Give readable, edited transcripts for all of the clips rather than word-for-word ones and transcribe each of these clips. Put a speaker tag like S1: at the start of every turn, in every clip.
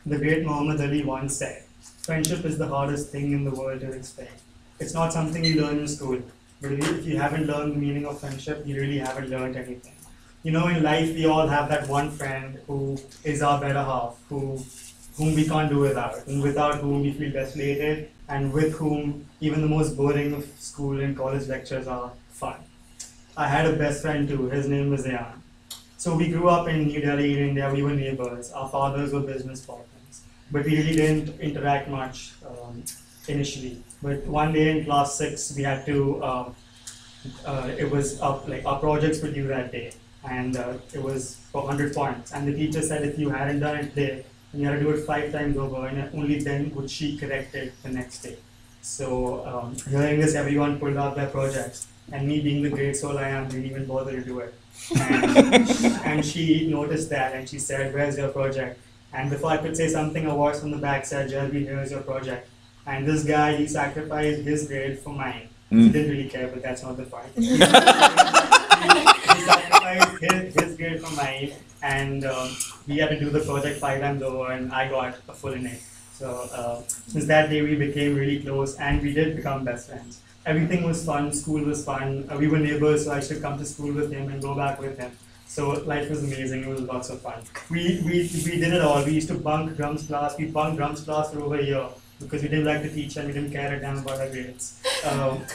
S1: The great Muhammad Ali once said, friendship is the hardest thing in the world to explain. It's not something you learn in school, but if you haven't learned the meaning of friendship, you really haven't learned anything. You know, in life, we all have that one friend who is our better half, whom we can't do without, and without whom we feel desolated, and with whom even the most boring of school and college lectures are fun. I had a best friend too. His name was Zayan. So we grew up in New Delhi, in India. We were neighbors. Our fathers were business partners, but we really didn't interact much initially. But one day in class six, we had to. It was like our projects were due that day, and it was for 100 points. And the teacher said if you hadn't done it today, you had to do it 5 times over, and only then would she correct it the next day. So hearing this, everyone pulled out their projects, and me being the great soul I am, didn't even bother to do it. And she noticed that, and she said, "Where's your project?" And before I could say something, a voice from the back said, "Jaibir, here's your project." And this guy, he sacrificed his grade for mine. He didn't really care, but that's not the point. He sacrificed his grade for mine, and we had to do the project 5 times over, and I got a full in it. So since that day, we became really close, and we did become best friends. Everything was fun. School was fun. We were neighbors, so I used to come to school with him and go back with him. So life was amazing. It was lots of fun. We did it all. We used to bunk drums class. We bunked drums class for over a year because we didn't like the teacher and we didn't care a damn about our grades.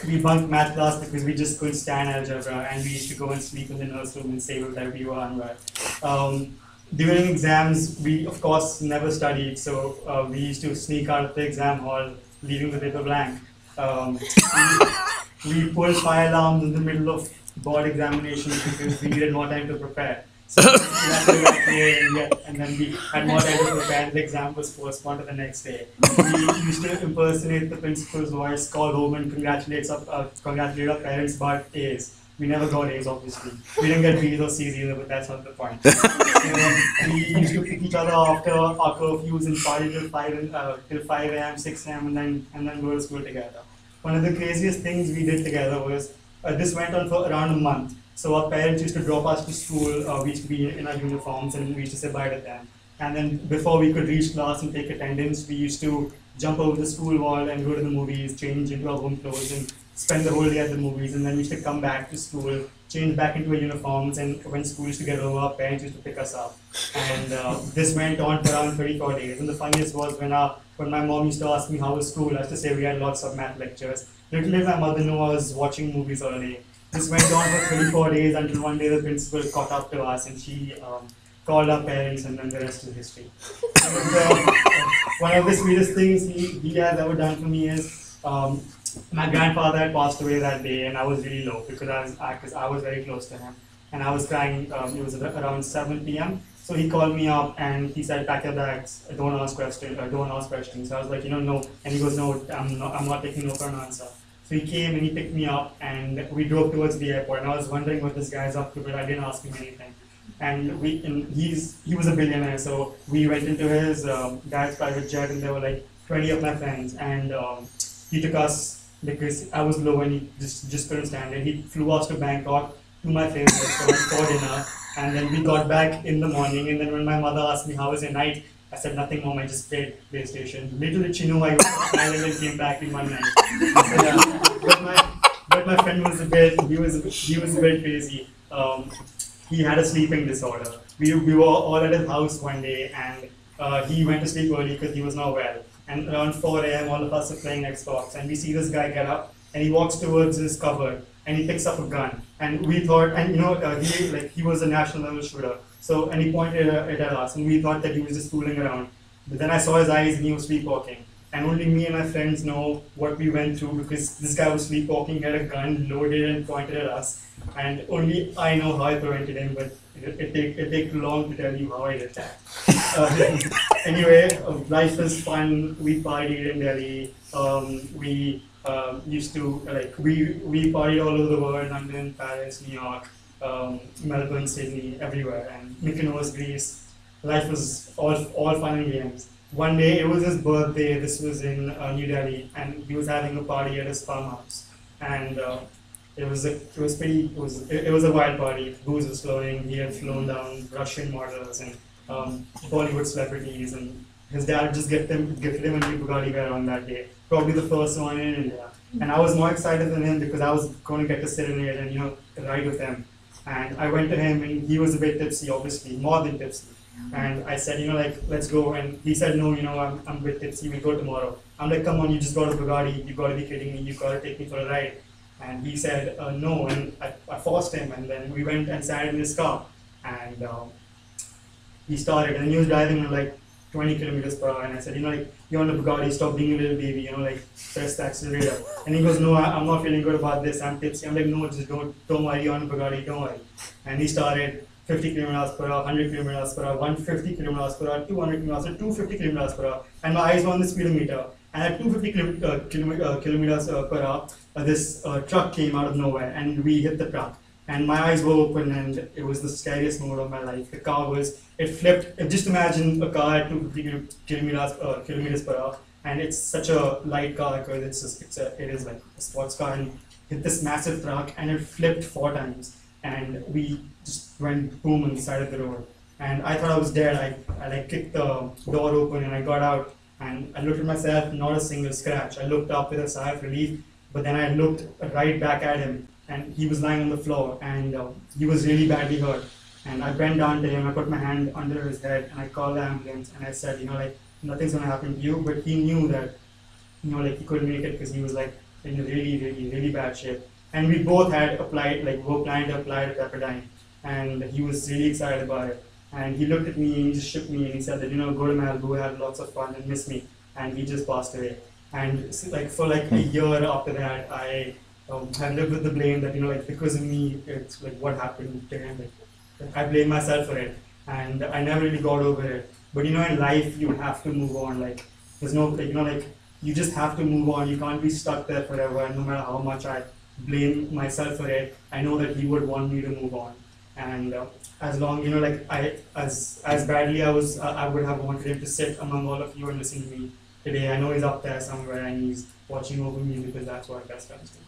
S1: We bunked math class because we just couldn't stand algebra, and we used to go and sleep in the nursery and stay with everyone. During exams, we of course never studied, so we used to sneak out of the exam hall, leaving the paper blank. Um, we pulled fire alarms in the middle of board examinations because we needed more time to prepare. So we had to get there, and then we had more time to prepare. The exam was postponed to the next day. We used to impersonate the principal's voice, call home and congratulate our parents about A's. We never got A's, obviously. We didn't get B's or C's either, but that's not the point. So, we used to pick each other after our curfews and party till 5 a.m., 6 a.m., and then go to school together. One of the craziest things we did together was this went on for around a month. So our parents used to drop us to school. We used to be in our uniforms, and we used to say bye to them. And then before we could reach class and take attendance, we used to jump over the school wall and go to the movies, change into our home clothes, and spend the whole day at the movies. And then we used to come back to school, change back into our uniforms, and when school used to get over, our parents used to pick us up. And this went on for around 34 days. And the funniest was when my mom used to ask me how was school, I used to say we had lots of math lectures. Little did my mother know I was watching movies all day. This went on for 34 days until one day the principal caught up to us, and she called our parents, and then the rest is history. And, one of the sweetest things he has ever done for me is my grandfather had passed away that day, and I was really low because I was very close to him, and I was crying. It was around 7 p.m. So he called me up and he said, "Pack your bags. Don't ask questions. Don't ask questions." So I was like, no. And he goes, "No, I'm not taking no for an answer." So he came and he picked me up, and we drove towards the airport. And I was wondering what this guy's up to, but I didn't ask him anything. And he was a billionaire, so we went into his dad's private jet, and there were like 20 of my friends, and he took us because I was low and he just couldn't stand it. He flew us to Bangkok to my favorite restaurant for dinner, and then we got back in the morning. And then when my mother asked me how was your night, I said, "Nothing, mom, I just played PlayStation." Little did she know I was on island and came back in one night. So, yeah. But my friend was he was a bit crazy. He had a sleeping disorder. We were all at his house one day, and he went to sleep early because he was not well. And around 4 a.m., all of us are playing Xbox, and we see this guy get up, and he walks towards his cupboard, and he picks up a gun. And we thought, and he was a national level shooter. So, and he pointed it at us, and we thought that he was just fooling around. But then I saw his eyes, and he was sleepwalking. And only me and my friends know what we went through because this guy was sleepwalking, had a gun loaded and pointed at us. And only I know how I prevented him, but it takes too long to tell you how I did that. Anyway, life was fun. We partied in Delhi. We used to, we partied all over the world: London, Paris, New York, Melbourne, Sydney, everywhere. And Mykonos, Greece. Life was all fun and games. One day, it was his birthday. This was in New Delhi, and he was having a party at his farmhouse. And it was a wild party. Booze was flowing. He had flown down Russian models and Bollywood celebrities, and his dad just gifted him a new Bugatti Veyron on that day, probably the first one in India. And I was more excited than him because I was going to get to sit in it and ride with him. And I went to him and he was a bit tipsy, obviously, more than tipsy. And I said, like, let's go. And he said, no, I'm a bit tipsy. We'll go tomorrow. I'm like, come on, you just got a Bugatti. You got to be kidding me. You got to take me for a ride. And he said, no. And I forced him. And then we went and sat in his car. And he started. And he was driving at like 20 kilometers per hour. And I said, like, you're on a Bugatti. Stop being a little baby. Like, press the accelerator. And he goes, no, I'm not feeling good about this. I'm tipsy. I'm like, no, just don't worry. You're on a Bugatti. Don't worry. And he started. 50 kilometers per hour, 100 kilometers per hour, 150 kilometers per hour, 200 kilometers, 250 kilometers per hour, and my eyes were on the speedometer. And at 250 kilometers per hour, this truck came out of nowhere, and we hit the truck. And my eyes were open, and it was the scariest moment of my life. The car it flipped. Just imagine a car at 250 kilometers per hour, and it's such a light car because it is like a sports car, and hit this massive truck, and it flipped 4 times. And we just went boom on the side of the road. And I thought I was dead. I like kicked the door open and I got out and I looked at myself, not a single scratch. I looked up with a sigh of relief, but then I looked right back at him and he was lying on the floor and he was really badly hurt. And I bent down to him, I put my hand under his head and I called the ambulance and I said, like, nothing's gonna happen to you. But he knew that, like, he couldn't make it because he was like in a really, really, really bad shape. And we both had applied, we were planning to apply to Pepperdine. And he was really excited about it. And he looked at me and he just shook me and he said that, go to Malibu, have lots of fun and miss me. And he just passed away. And for a year after that, I have lived with the blame that, because of me, it's like what happened to him. I blame myself for it. And I never really got over it. But, in life, you have to move on. There's no, you just have to move on. You can't be stuck there forever. And no matter how much I blame myself for it, I know that he would want me to move on. And as long, as badly I would have wanted him to sit among all of you and listen to me today. I know he's up there somewhere and he's watching over me because that's what best friends do.